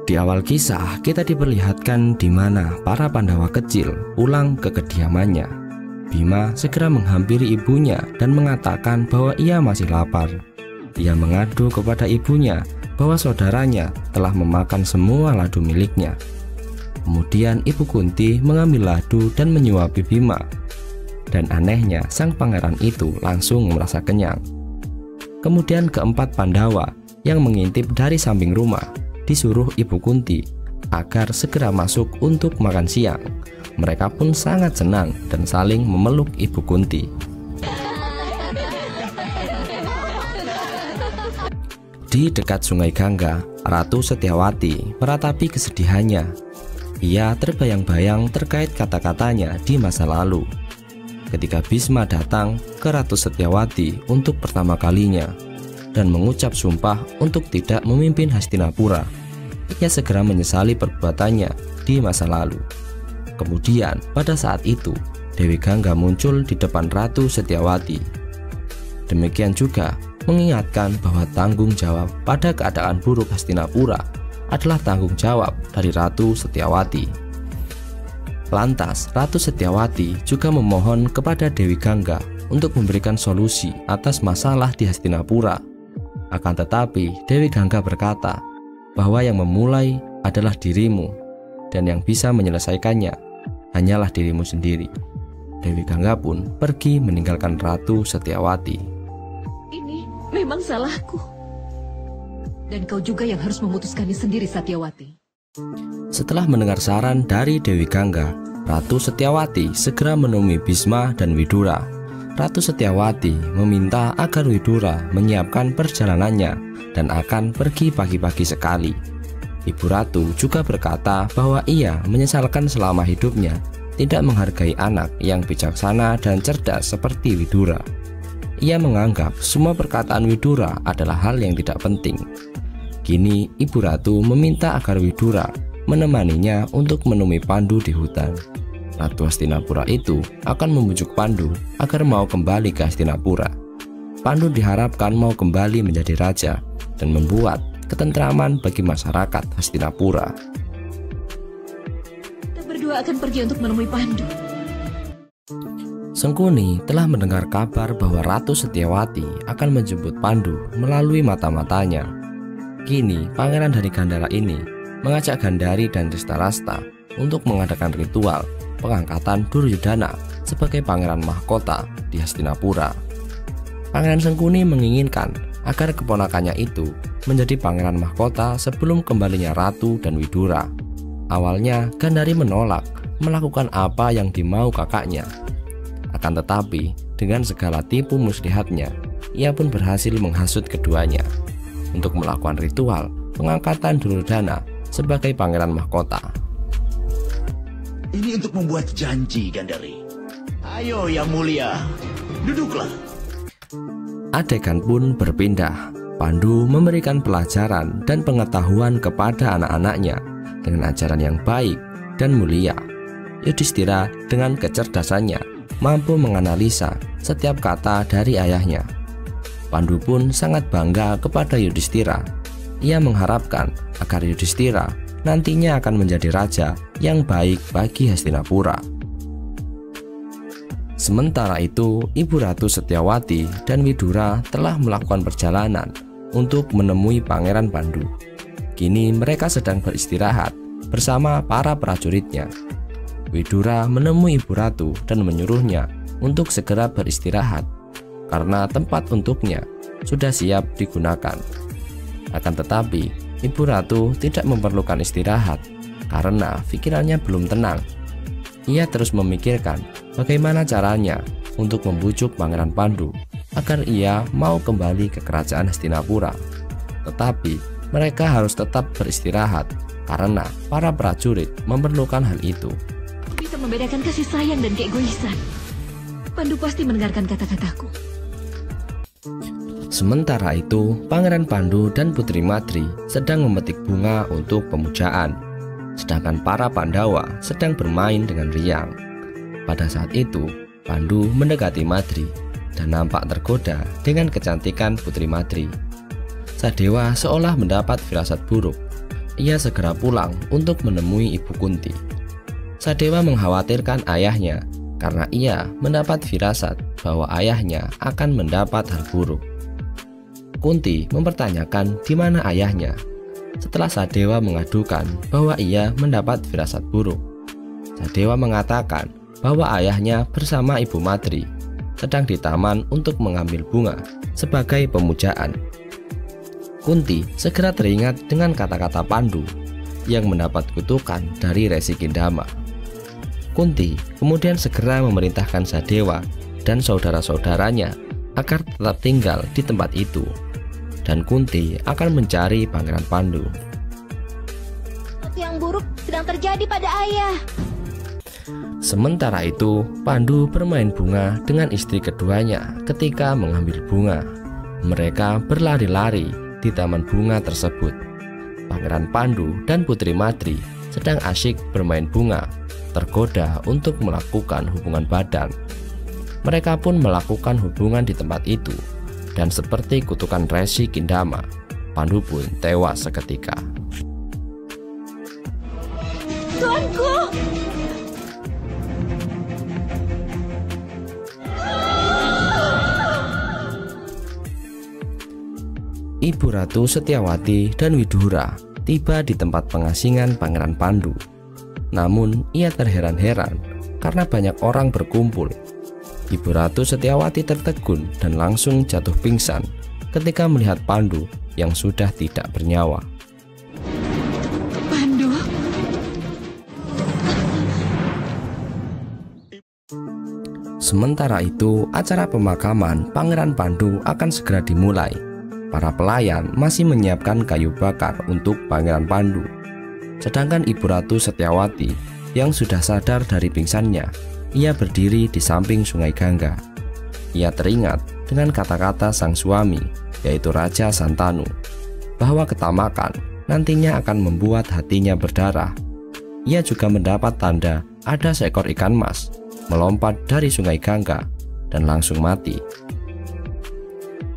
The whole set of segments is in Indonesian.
Di awal kisah kita diperlihatkan di mana para Pandawa kecil pulang ke kediamannya. Bima segera menghampiri ibunya dan mengatakan bahwa ia masih lapar. Ia mengadu kepada ibunya bahwa saudaranya telah memakan semua ladu miliknya. Kemudian Ibu Kunti mengambil ladu dan menyuapi Bima. Dan anehnya sang pangeran itu langsung merasa kenyang. Kemudian keempat Pandawa yang mengintip dari samping rumah disuruh Ibu Kunti agar segera masuk untuk makan siang. Mereka pun sangat senang dan saling memeluk Ibu Kunti. Di dekat Sungai Gangga, Ratu Setyawati meratapi kesedihannya. Ia terbayang-bayang terkait kata-katanya di masa lalu. Ketika Bisma datang ke Ratu Setyawati untuk pertama kalinya dan mengucap sumpah untuk tidak memimpin Hastinapura, ia segera menyesali perbuatannya di masa lalu. Kemudian pada saat itu Dewi Gangga muncul di depan Ratu Setyawati. Demikian juga mengingatkan bahwa tanggung jawab pada keadaan buruk Hastinapura adalah tanggung jawab dari Ratu Setyawati. Lantas Ratu Setyawati juga memohon kepada Dewi Gangga untuk memberikan solusi atas masalah di Hastinapura. Akan tetapi Dewi Gangga berkata bahwa yang memulai adalah dirimu dan yang bisa menyelesaikannya hanyalah dirimu sendiri. Dewi Gangga pun pergi meninggalkan Ratu Setyawati. Ini memang salahku. Dan kau juga yang harus memutuskannya sendiri, Setyawati. Setelah mendengar saran dari Dewi Gangga, Ratu Setyawati segera menemui Bisma dan Widura. Ratu Setyawati meminta agar Widura menyiapkan perjalanannya dan akan pergi pagi-pagi sekali. Ibu Ratu juga berkata bahwa ia menyesalkan selama hidupnya tidak menghargai anak yang bijaksana dan cerdas seperti Widura. Ia menganggap semua perkataan Widura adalah hal yang tidak penting. Kini Ibu Ratu meminta agar Widura menemaninya untuk menemui Pandu di hutan. Ratu Hastinapura itu akan membujuk Pandu agar mau kembali ke Hastinapura. Pandu diharapkan mau kembali menjadi raja dan membuat ketentraman bagi masyarakat Hastinapura. Kita berdua akan pergi untuk menemui Pandu. Sengkuni telah mendengar kabar bahwa Ratu Setyawati akan menjemput Pandu melalui mata-matanya. Kini pangeran dari Gandhara ini mengajak Gandhari dan Drestarasta untuk mengadakan ritual pengangkatan Duryudana sebagai pangeran mahkota di Hastinapura. Pangeran Sengkuni menginginkan agar keponakannya itu menjadi pangeran mahkota sebelum kembalinya Ratu dan Widura. Awalnya Gandhari menolak melakukan apa yang dimau kakaknya. Akan tetapi dengan segala tipu muslihatnya, ia pun berhasil menghasut keduanya untuk melakukan ritual pengangkatan Duryudana sebagai pangeran mahkota. Ini untuk membuat janji, Gandhari. Ayo yang mulia, duduklah. Adegan pun berpindah. Pandu memberikan pelajaran dan pengetahuan kepada anak-anaknya dengan ajaran yang baik dan mulia. Yudhistira dengan kecerdasannya mampu menganalisa setiap kata dari ayahnya. Pandu pun sangat bangga kepada Yudhistira. Ia mengharapkan agar Yudhistira nantinya akan menjadi raja yang baik bagi Hastinapura. Sementara itu, Ibu Ratu Setyawati dan Widura telah melakukan perjalanan untuk menemui Pangeran Pandu. Kini mereka sedang beristirahat bersama para prajuritnya. Widura menemui Ibu Ratu dan menyuruhnya untuk segera beristirahat karena tempat untuknya sudah siap digunakan. Akan tetapi Ibu Ratu tidak memerlukan istirahat karena pikirannya belum tenang. Ia terus memikirkan bagaimana caranya untuk membujuk Pangeran Pandu agar ia mau kembali ke kerajaan Hastinapura. Tetapi mereka harus tetap beristirahat karena para prajurit memerlukan hal itu. Bisa membedakan kasih sayang dan keegoisan. Pandu pasti mendengarkan kata-kataku. Sementara itu, Pangeran Pandu dan Putri Madri sedang memetik bunga untuk pemujaan, sedangkan para Pandawa sedang bermain dengan riang. Pada saat itu, Pandu mendekati Madri dan nampak tergoda dengan kecantikan Putri Madri. Sadewa seolah mendapat firasat buruk ia segera pulang untuk menemui Ibu Kunti. Sadewa mengkhawatirkan ayahnya karena ia mendapat firasat bahwa ayahnya akan mendapat hal buruk. Kunti mempertanyakan di mana ayahnya setelah Sadewa mengadukan bahwa ia mendapat firasat buruk. Sadewa mengatakan bahwa ayahnya bersama Ibu Madri sedang di taman untuk mengambil bunga sebagai pemujaan. Kunti segera teringat dengan kata-kata Pandu yang mendapat kutukan dari Resi Kindama. Kunti kemudian segera memerintahkan Sadewa dan saudara-saudaranya agar tetap tinggal di tempat itu, dan Kunti akan mencari Pangeran Pandu. Sesuatu yang buruk sedang terjadi pada ayah. Sementara itu, Pandu bermain bunga dengan istri keduanya ketika mengambil bunga. Mereka berlari-lari di taman bunga tersebut. Pangeran Pandu dan Putri Madri sedang asyik bermain bunga, tergoda untuk melakukan hubungan badan. Mereka pun melakukan hubungan di tempat itu, dan seperti kutukan Resi Kindama, Pandu pun tewas seketika. Tuanku! Ibu Ratu Setyawati dan Widura tiba di tempat pengasingan Pangeran Pandu. Namun ia terheran-heran karena banyak orang berkumpul. Ibu Ratu Setyawati tertegun dan langsung jatuh pingsan ketika melihat Pandu yang sudah tidak bernyawa. Pandu. Sementara itu, acara pemakaman Pangeran Pandu akan segera dimulai. Para pelayan masih menyiapkan kayu bakar untuk Pangeran Pandu. Sedangkan Ibu Ratu Setyawati yang sudah sadar dari pingsannya, ia berdiri di samping Sungai Gangga. Ia teringat dengan kata-kata sang suami, yaitu Raja Santanu, bahwa ketamakan nantinya akan membuat hatinya berdarah. Ia juga mendapat tanda ada seekor ikan mas melompat dari Sungai Gangga dan langsung mati.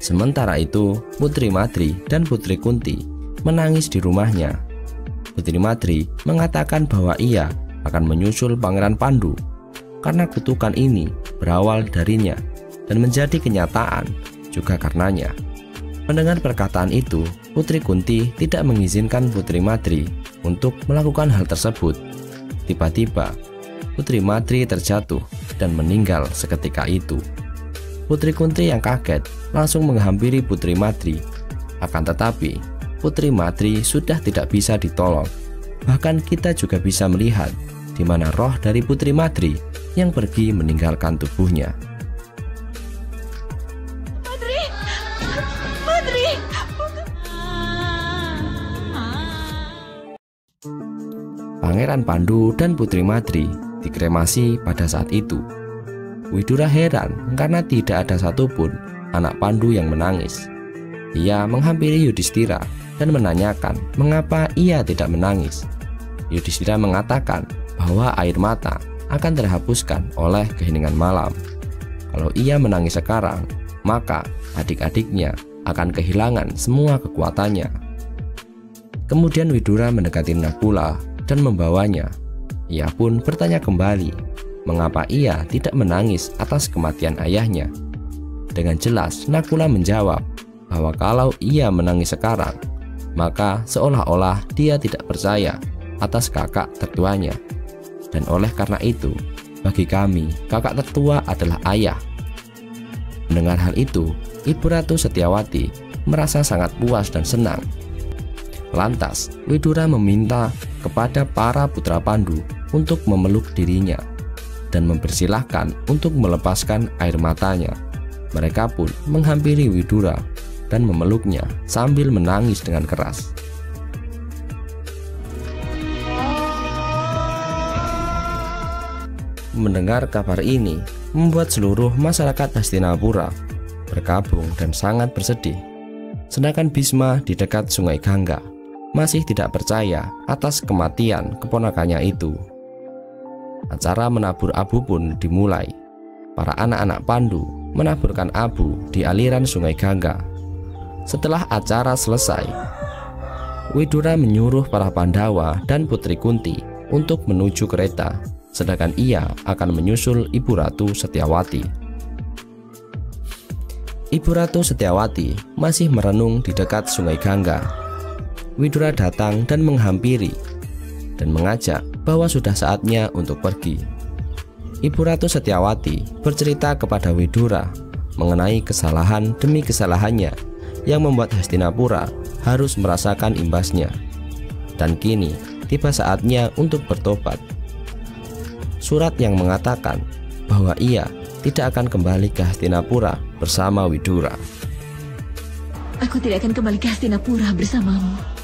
Sementara itu, Putri Madri dan Putri Kunti menangis di rumahnya. Putri Madri mengatakan bahwa ia akan menyusul Pangeran Pandu karena kutukan ini berawal darinya dan menjadi kenyataan juga karenanya. Mendengar perkataan itu, Putri Kunti tidak mengizinkan Putri Madri untuk melakukan hal tersebut. Tiba-tiba, Putri Madri terjatuh dan meninggal seketika itu. Putri Kunti yang kaget langsung menghampiri Putri Madri. Akan tetapi, Putri Madri sudah tidak bisa ditolong. Bahkan kita juga bisa melihat di mana roh dari Putri Madri yang pergi meninggalkan tubuhnya. Madri! Madri! Pangeran Pandu dan Putri Madri dikremasi pada saat itu. Widura heran karena tidak ada satupun anak Pandu yang menangis. Ia menghampiri Yudhistira dan menanyakan mengapa ia tidak menangis. Yudhistira mengatakan bahwa air mata akan terhapuskan oleh keheningan malam. Kalau ia menangis sekarang, maka adik-adiknya akan kehilangan semua kekuatannya. Kemudian Widura mendekati Nakula dan membawanya. Ia pun bertanya kembali mengapa ia tidak menangis atas kematian ayahnya. Dengan jelas Nakula menjawab bahwa kalau ia menangis sekarang, maka seolah-olah dia tidak percaya atas kakak tertuanya. Dan oleh karena itu, bagi kami kakak tertua adalah ayah. Mendengar hal itu, Ibu Ratu Setyawati merasa sangat puas dan senang. Lantas Widura meminta kepada para putra Pandu untuk memeluk dirinya dan mempersilahkan untuk melepaskan air matanya. Mereka pun menghampiri Widura dan memeluknya sambil menangis dengan keras. Mendengar kabar ini membuat seluruh masyarakat Hastinapura berkabung dan sangat bersedih. Sedangkan Bisma di dekat Sungai Gangga masih tidak percaya atas kematian keponakannya itu. Acara menabur abu pun dimulai. Para anak-anak Pandu menaburkan abu di aliran Sungai Gangga. Setelah acara selesai, Widura menyuruh para Pandawa dan Putri Kunti untuk menuju kereta, sedangkan ia akan menyusul Ibu Ratu Setyawati. Ibu Ratu Setyawati masih merenung di dekat Sungai Gangga. Widura datang dan menghampiri dan mengajak bahwa sudah saatnya untuk pergi. Ibu Ratu Setyawati bercerita kepada Widura mengenai kesalahan demi kesalahannya yang membuat Hastinapura harus merasakan imbasnya. Dan kini tiba saatnya untuk bertobat. Surat yang mengatakan bahwa ia tidak akan kembali ke Hastinapura bersama Widura. Aku tidak akan kembali ke Hastinapura bersamamu.